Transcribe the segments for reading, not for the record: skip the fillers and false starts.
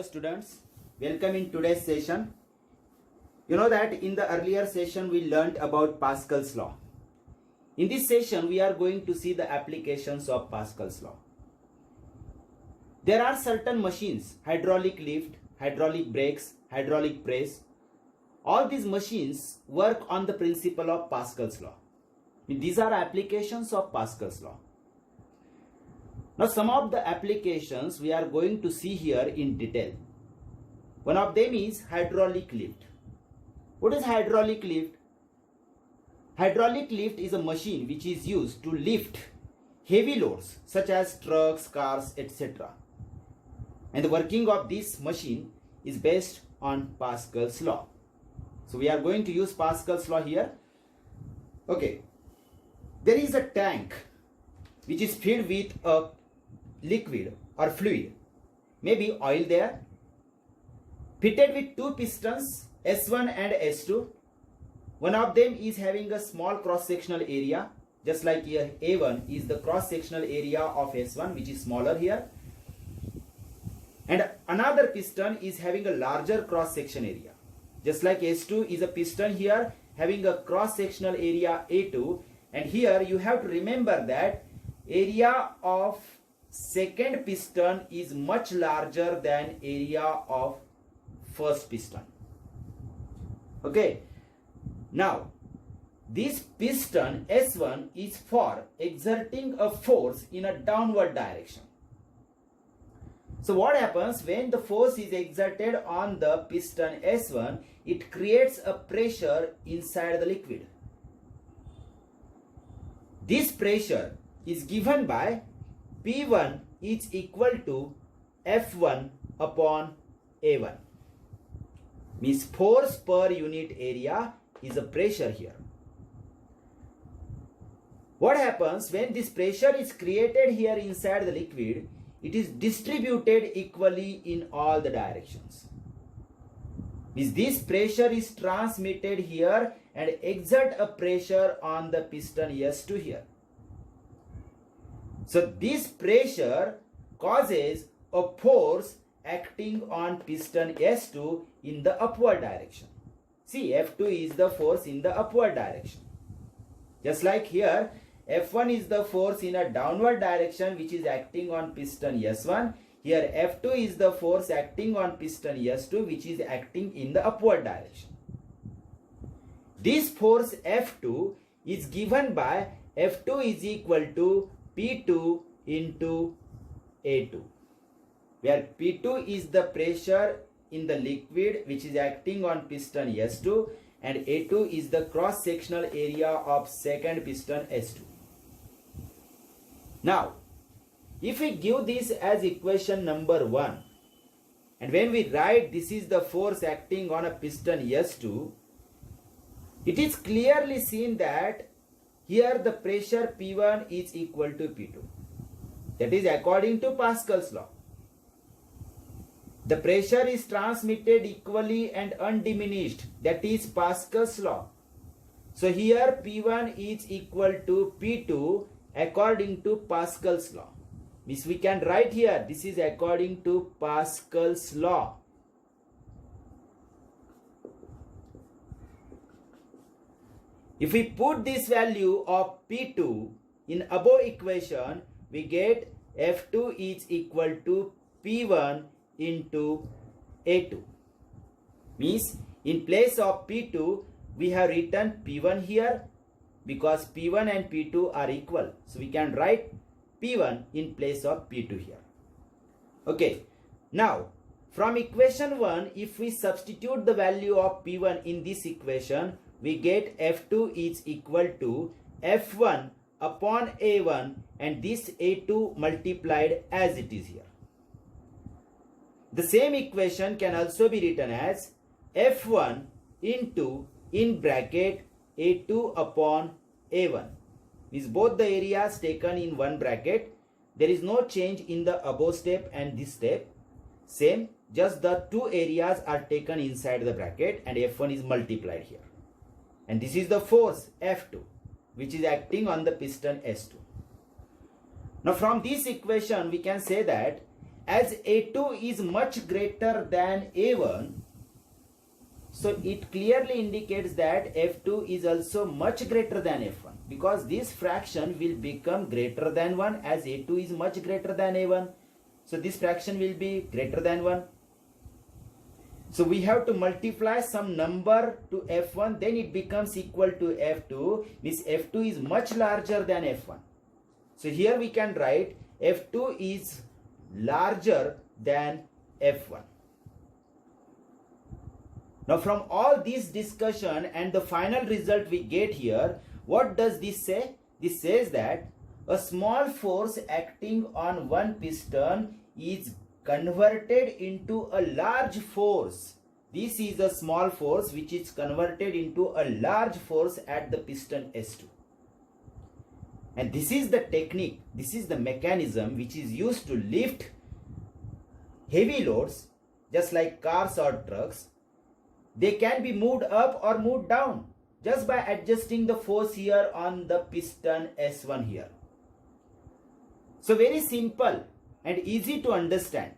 Hello students, welcome in today's session. You know that in the earlier session we learnt about Pascal's law. In this session we are going to see the applications of Pascal's law. There are certain machines, hydraulic lift, hydraulic brakes, hydraulic press. All these machines work on the principle of Pascal's law. These are applications of Pascal's law. Now some of the applications we are going to see here in detail. One of them is hydraulic lift. What is hydraulic lift? Hydraulic lift is a machine which is used to lift heavy loads such as trucks, cars, etc. And the working of this machine is based on Pascal's law. So we are going to use Pascal's law here. Okay. There is a tank which is filled with a liquid or fluid, maybe oil there, fitted with two pistons S1 and S2. One of them is having a small cross-sectional area, just like here A1 is the cross-sectional area of S1, which is smaller here, and another piston is having a larger cross-section area, just like S2 is a piston here having a cross-sectional area A2. And here you have to remember that area of second piston is much larger than area of first piston. Okay. Now, this piston S1 is for exerting a force in a downward direction. So what happens when the force is exerted on the piston S1? It creates a pressure inside the liquid. This pressure is given by P1 is equal to F1 upon A1. Means force per unit area is a pressure here. What happens when this pressure is created here inside the liquid? It is distributed equally in all the directions. Means this pressure is transmitted here and exert a pressure on the piston S2 here. So this pressure causes a force acting on piston S2 in the upward direction. See, F2 is the force in the upward direction. Just like here, F1 is the force in a downward direction which is acting on piston S1. Here F2 is the force acting on piston S2 which is acting in the upward direction. This force F2 is given by F2 is equal to P2 into A2, where P2 is the pressure in the liquid which is acting on piston S2 and A2 is the cross-sectional area of second piston S2. Now, if we give this as equation number 1 and when we write this is the force acting on a piston S2, it is clearly seen that here the pressure P1 is equal to P2. That is according to Pascal's law. The pressure is transmitted equally and undiminished. That is Pascal's law. So here P1 is equal to P2 according to Pascal's law. Means we can write here this is according to Pascal's law. If we put this value of P2 in above equation, we get F2 is equal to P1 into A2. Means in place of P2, we have written P1 here because P1 and P2 are equal. So we can write P1 in place of P2 here. Okay. Now, from equation 1, if we substitute the value of P1 in this equation, we get F2 is equal to F1 upon A1 and this A2 multiplied as it is here. The same equation can also be written as F1 into in bracket A2 upon A1. Means both the areas taken in one bracket. There is no change in the above step and this step. Same, just the two areas are taken inside the bracket and F1 is multiplied here. And this is the force F2 which is acting on the piston S2. Now from this equation we can say that as A2 is much greater than A1, so it clearly indicates that F2 is also much greater than F1, because this fraction will become greater than 1 as A2 is much greater than A1. So this fraction will be greater than 1. So we have to multiply some number to F1, then it becomes equal to F2, means F2 is much larger than F1. So here we can write F2 is larger than F1. Now from all this discussion and the final result we get here, what does this say? This says that a small force acting on one piston is converted into a large force. This is a small force which is converted into a large force at the piston S2. And this is the technique, this is the mechanism which is used to lift heavy loads, just like cars or trucks. They can be moved up or moved down just by adjusting the force here on the piston S1 here. So very simple and easy to understand.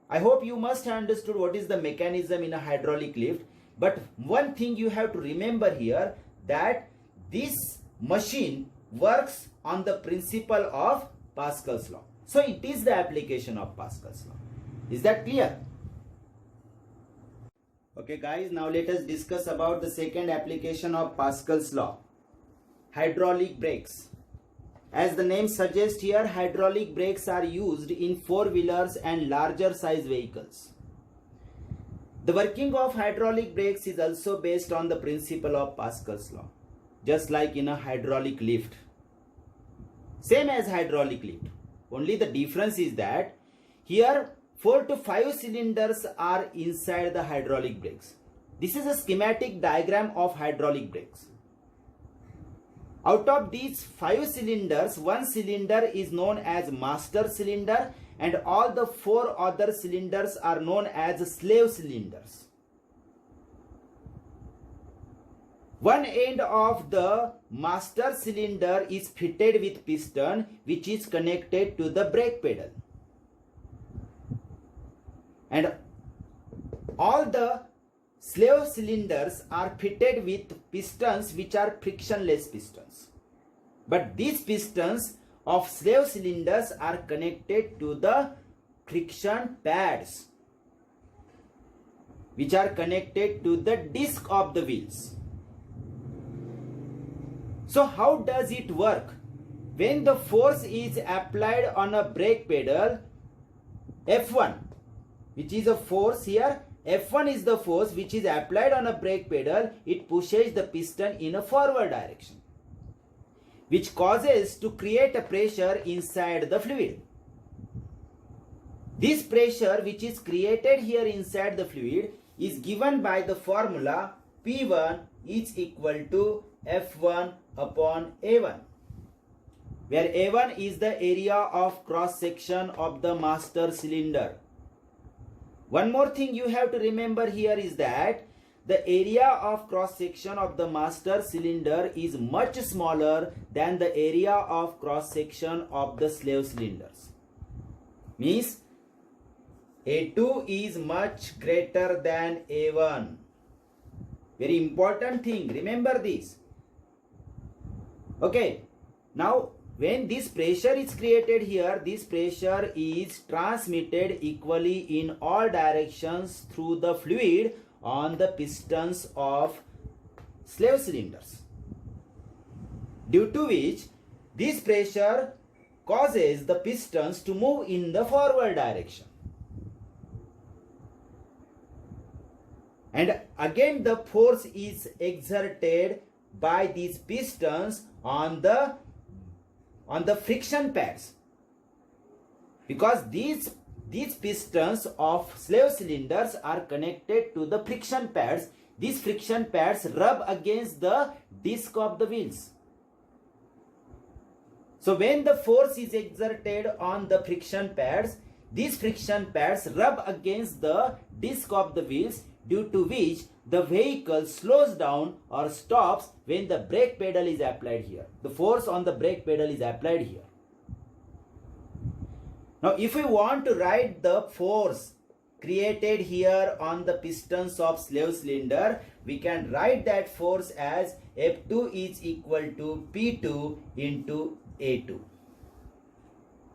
I hope you must have understood what is the mechanism in a hydraulic lift. But one thing you have to remember here, that this machine works on the principle of Pascal's law. So it is the application of Pascal's law. Is that clear? Okay guys, now let us discuss about the second application of Pascal's law. Hydraulic brakes. As the name suggests here, hydraulic brakes are used in four-wheelers and larger size vehicles. The working of hydraulic brakes is also based on the principle of Pascal's law, just like in a hydraulic lift. Same as hydraulic lift, only the difference is that here 4 to 5 cylinders are inside the hydraulic brakes. This is a schematic diagram of hydraulic brakes. Out of these 5 cylinders, one cylinder is known as master cylinder and all the 4 other cylinders are known as slave cylinders. One end of the master cylinder is fitted with piston which is connected to the brake pedal. And all the slave cylinders are fitted with pistons which are frictionless pistons. But these pistons of slave cylinders are connected to the friction pads which are connected to the disc of the wheels. So how does it work? When the force is applied on a brake pedal, F1, which is a force here, F1 is the force which is applied on a brake pedal, it pushes the piston in a forward direction, which causes to create a pressure inside the fluid. This pressure which is created here inside the fluid is given by the formula P1 is equal to F1 upon A1, where A1 is the area of cross section of the master cylinder. One more thing you have to remember here is that the area of cross section of the master cylinder is much smaller than the area of cross section of the slave cylinders. Means A2 is much greater than A1. Very important thing, remember this. Okay, now when this pressure is created here, this pressure is transmitted equally in all directions through the fluid on the pistons of slave cylinders, due to which this pressure causes the pistons to move in the forward direction. And again the force is exerted by these pistons on the friction pads, because these pistons of slave cylinders are connected to the friction pads. These friction pads rub against the disc of the wheels. So when the force is exerted on the friction pads, these friction pads rub against the disc of the wheels, due to which the vehicle slows down or stops when the brake pedal is applied here. The force on the brake pedal is applied here. Now if we want to write the force created here on the pistons of slave cylinder, we can write that force as F2 is equal to P2 into A2.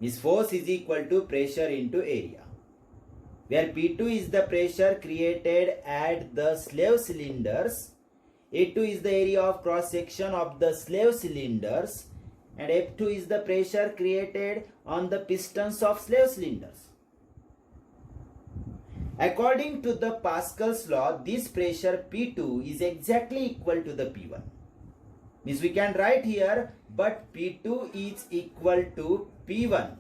This force is equal to pressure into area, where P2 is the pressure created at the slave cylinders, A2 is the area of cross section of the slave cylinders, and F2 is the pressure created on the pistons of slave cylinders. According to the Pascal's law, this pressure P2 is exactly equal to the P1. Means we can write here, but P2 is equal to P1.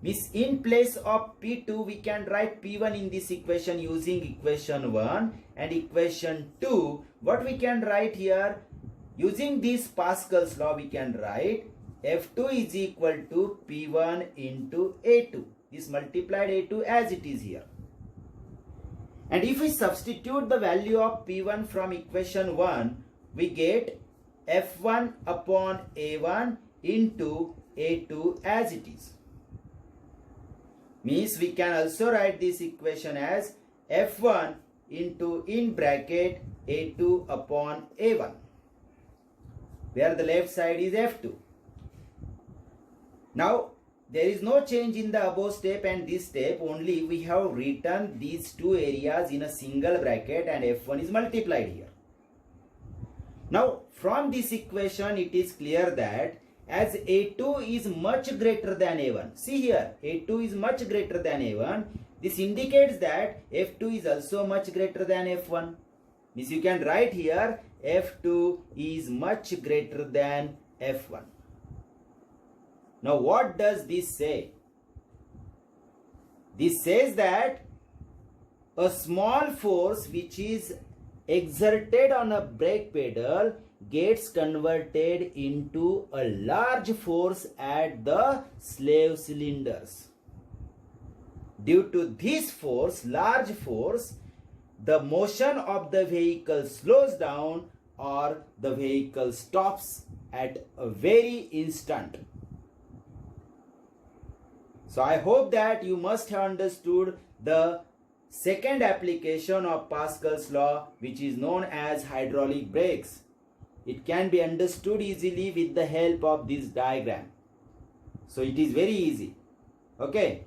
Means in place of P2, we can write P1 in this equation using equation 1 and equation 2. What we can write here, using this Pascal's law, we can write F2 is equal to P1 into A2. This multiplied A2 as it is here. And if we substitute the value of P1 from equation 1, we get F1 upon A1 into A2 as it is. Means we can also write this equation as F1 into in bracket A2 upon A1, where the left side is F2. Now there is no change in the above step and this step, only we have written these two areas in a single bracket and F1 is multiplied here. Now from this equation it is clear that as A2 is much greater than A1, see here A2 is much greater than A1, this indicates that F2 is also much greater than F1. Means you can write here F2 is much greater than F1. Now what does this say? This says that a small force which is exerted on a brake pedal gets converted into a large force at the slave cylinders. Due to this force, large force, the motion of the vehicle slows down or the vehicle stops at a very instant. So I hope that you must have understood the second application of Pascal's law, which is known as hydraulic brakes. It can be understood easily with the help of this diagram. So it is very easy. Okay.